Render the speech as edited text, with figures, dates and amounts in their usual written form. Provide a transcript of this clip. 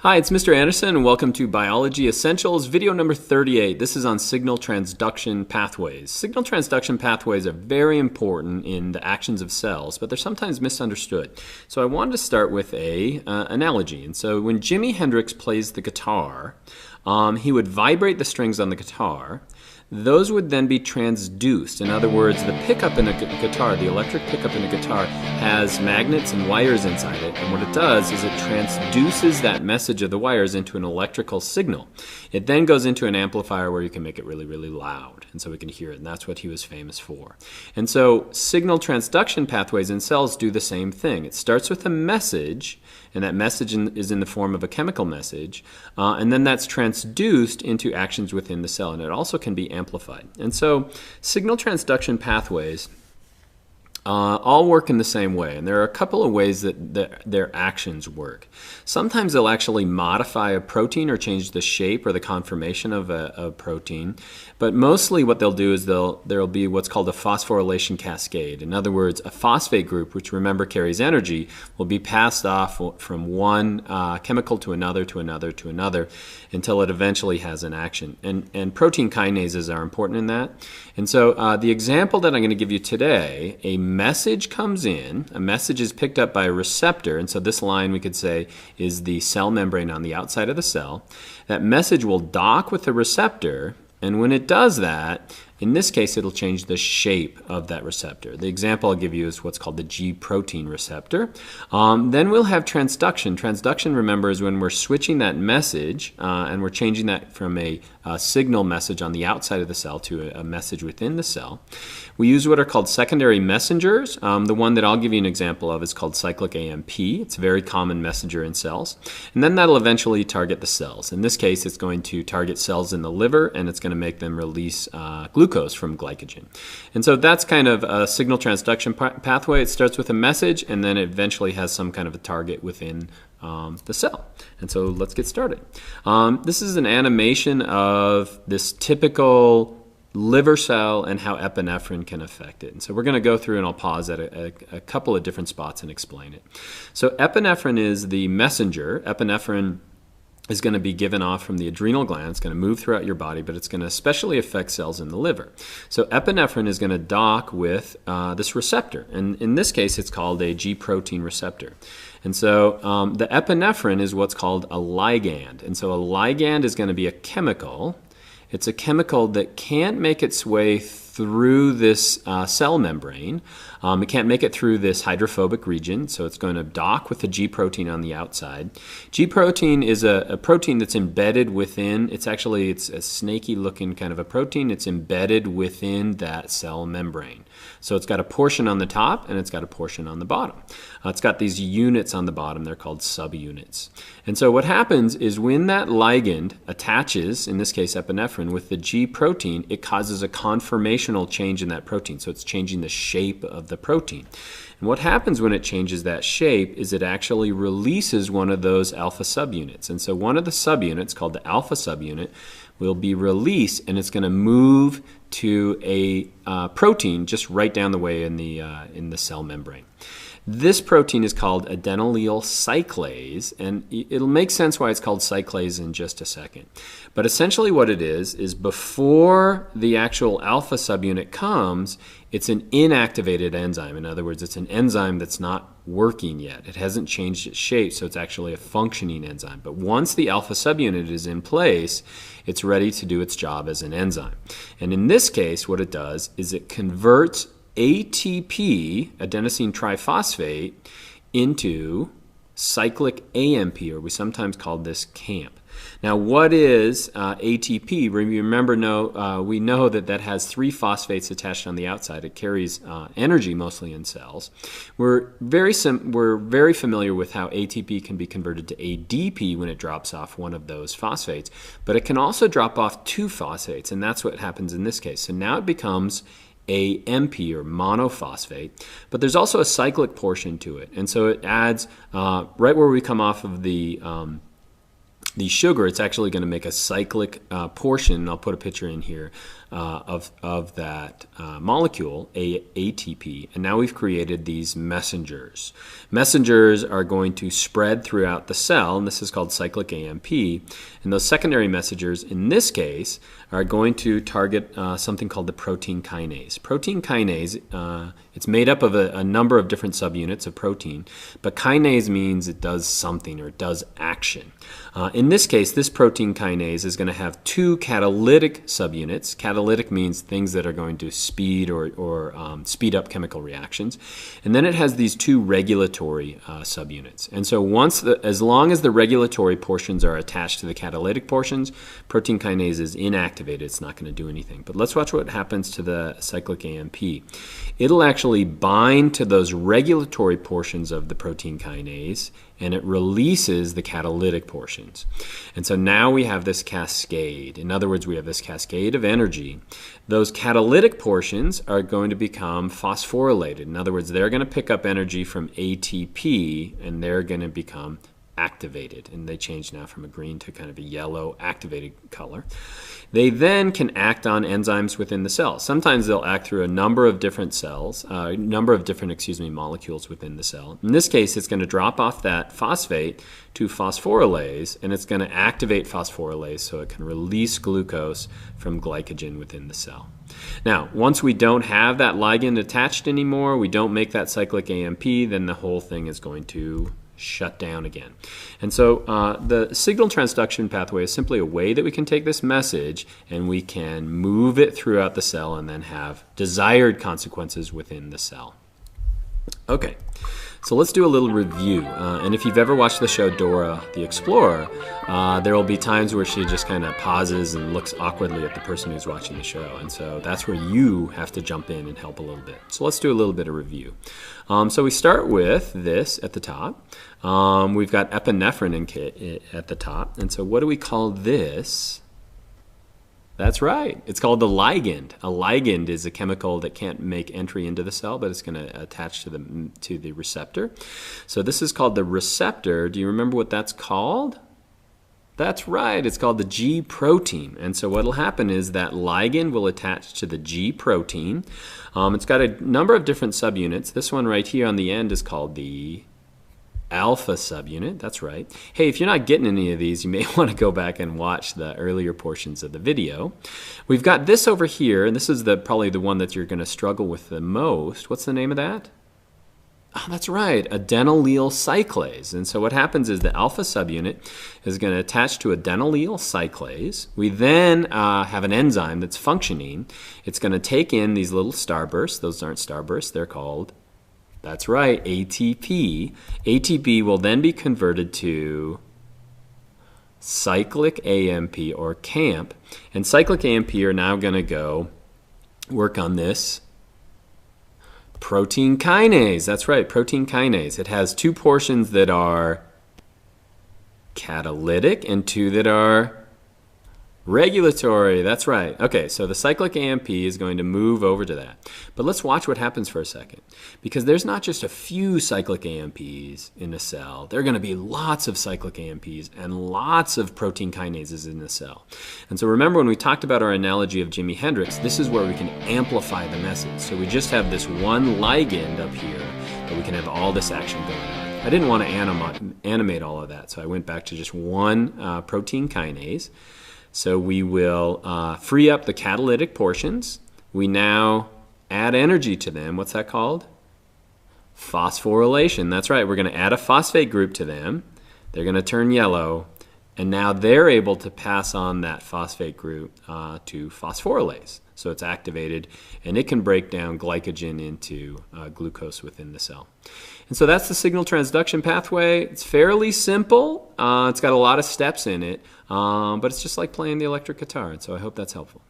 Hi, it's Mr. Anderson, and welcome to Biology Essentials, video number 38. This is on signal transduction pathways. Signal transduction pathways are very important in the actions of cells, but they're sometimes misunderstood. So I wanted to start with an analogy. And so when Jimi Hendrix plays the guitar, he would vibrate the strings on the guitar. Those would then be transduced. In other words, the pickup in a guitar, the electric pickup in a guitar, has magnets and wires inside it. And what it does is it transduces that message of the wires into an electrical signal. It then goes into an amplifier where you can make it really, really loud. And so we can hear it. And that's what he was famous for. And so signal transduction pathways in cells do the same thing. It starts with a message, and that message is in the form of a chemical message, and then that's transduced into actions within the cell, and it also can be amplified. And so signal transduction pathways all work in the same way, and there are a couple of ways that their actions work. Sometimes they'll actually modify a protein or change the shape or the conformation of a protein, but mostly what they'll do is there'll be what's called a phosphorylation cascade. In other words, a phosphate group, which remember carries energy, will be passed off from one chemical to another to another to another until it eventually has an action. And protein kinases are important in that. And so the example that I'm going to give you today, a message comes in, a message is picked up by a receptor, and so this line we could say is the cell membrane on the outside of the cell. That message will dock with the receptor, and when it does that, in this case, it'll change the shape of that receptor. The example I'll give you is what's called the G protein receptor. Then we'll have transduction. Transduction, remember, is when we're switching that message and we're changing that from a signal message on the outside of the cell to a message within the cell. We use what are called secondary messengers. The one that I'll give you an example of is called cyclic AMP. It's a very common messenger in cells. And then that'll eventually target the cells. In this case, it's going to target cells in the liver, and it's going to make them release glucose from glycogen. And so that's kind of a signal transduction pathway. It starts with a message, and then it eventually has some kind of a target within the cell. And so let's get started. This is an animation of this typical liver cell and how epinephrine can affect it. And so we're going to go through, and I'll pause at a couple of different spots and explain it. So epinephrine is the messenger. Epinephrine is going to be given off from the adrenal gland. It's going to move throughout your body, but it's going to especially affect cells in the liver. So epinephrine is going to dock with this receptor, and in this case it's called a G protein receptor. And so the epinephrine is what's called a ligand, and so a ligand is going to be a chemical. It's a chemical that can't make its way through this cell membrane. It can't make it through this hydrophobic region, so it's going to dock with the G protein on the outside. G protein is a protein that's embedded within, it's a snaky looking kind of a protein. It's embedded within that cell membrane. So it's got a portion on the top and it's got a portion on the bottom. It's got these units on the bottom. They're called subunits. And so what happens is when that ligand attaches, in this case epinephrine, with the G protein, it causes a conformational change in that protein. So it's changing the shape of the protein. And what happens when it changes that shape is it actually releases one of those alpha subunits. And so one of the subunits, called the alpha subunit, will be released, and it's going to move to a protein just right down the way in the cell membrane. This protein is called adenylyl cyclase, and it'll make sense why it's called cyclase in just a second. But essentially what it is before the actual alpha subunit comes, it's an inactivated enzyme. In other words, it's an enzyme that's not working yet. It hasn't changed its shape, so it's actually a functioning enzyme. But once the alpha subunit is in place, it's ready to do its job as an enzyme. And in this case, what it does is it converts ATP, adenosine triphosphate, into cyclic AMP, or we sometimes call this CAMP. Now, what is ATP? We know that has 3 phosphates attached on the outside. It carries energy mostly in cells. We're very familiar with how ATP can be converted to ADP when it drops off one of those phosphates, but it can also drop off 2 phosphates, and that's what happens in this case. So now it becomes AMP, or monophosphate, but there's also a cyclic portion to it, and so it adds right where we come off of the sugar, it's actually going to make a cyclic portion. I'll put a picture in here of that molecule, ATP, and now we've created these messengers. Messengers are going to spread throughout the cell, and this is called cyclic AMP. And those secondary messengers, in this case, are going to target something called the protein kinase. Protein kinase, it's made up of a number of different subunits of protein, but kinase means it does something or it does action. In this case, this protein kinase is going to have two catalytic subunits. Catalytic means things that are going to speed or speed up chemical reactions. And then it has these two regulatory subunits. And so as long as the regulatory portions are attached to the catalytic portions, protein kinase is inactivated. It's not going to do anything. But let's watch what happens to the cyclic AMP. It'll actually bind to those regulatory portions of the protein kinase, and it releases the catalytic portions. And so now we have this cascade. In other words, we have this cascade of energy. Those catalytic portions are going to become phosphorylated. In other words, they're going to pick up energy from ATP, and they're going to become activated, and they change now from a green to kind of a yellow activated color. They then can act on enzymes within the cell. Sometimes they'll act through a number of different cells, molecules within the cell. In this case, it's going to drop off that phosphate to phosphorylase, and it's going to activate phosphorylase so it can release glucose from glycogen within the cell. Now, once we don't have that ligand attached anymore, we don't make that cyclic AMP, then the whole thing is going to shut down again. And so the signal transduction pathway is simply a way that we can take this message and we can move it throughout the cell and then have desired consequences within the cell. Okay, so let's do a little review. And if you've ever watched the show Dora the Explorer, there will be times where she just kind of pauses and looks awkwardly at the person who's watching the show. And so that's where you have to jump in and help a little bit. So let's do a little bit of review. So we start with this at the top. We've got epinephrine at the top. And so what do we call this? That's right. It's called the ligand. A ligand is a chemical that can't make entry into the cell, but it's going to attach to the receptor. So this is called the receptor. Do you remember what that's called? That's right. It's called the G protein. And so what will happen is that ligand will attach to the G protein. It's got a number of different subunits. This one right here on the end is called the alpha subunit. That's right. Hey, if you're not getting any of these, you may want to go back and watch the earlier portions of the video. We've got this over here, and this is probably the one that you're going to struggle with the most. What's the name of that? Oh, that's right, adenylyl cyclase. And so what happens is the alpha subunit is going to attach to adenylyl cyclase. We then have an enzyme that's functioning. It's going to take in these little starbursts. Those aren't starbursts. They're called, that's right, ATP. ATP will then be converted to cyclic AMP or CAMP. And cyclic AMP are now going to go work on this protein kinase. That's right, protein kinase. It has two portions that are catalytic and two that are regulatory. That's right. Okay, so the cyclic AMP is going to move over to that. But let's watch what happens for a second. Because there's not just a few cyclic AMPs in a cell. There are going to be lots of cyclic AMPs and lots of protein kinases in the cell. And so remember when we talked about our analogy of Jimi Hendrix, this is where we can amplify the message. So we just have this one ligand up here, but we can have all this action going on. I didn't want to animate all of that, so I went back to just one protein kinase. So we will free up the catalytic portions. We now add energy to them. What's that called? Phosphorylation. That's right. We're going to add a phosphate group to them. They're going to turn yellow. And now they're able to pass on that phosphate group to phosphorylase. So it's activated, and it can break down glycogen into glucose within the cell. And so that's the signal transduction pathway. It's fairly simple. It's got a lot of steps in it, but it's just like playing the electric guitar. And so I hope that's helpful.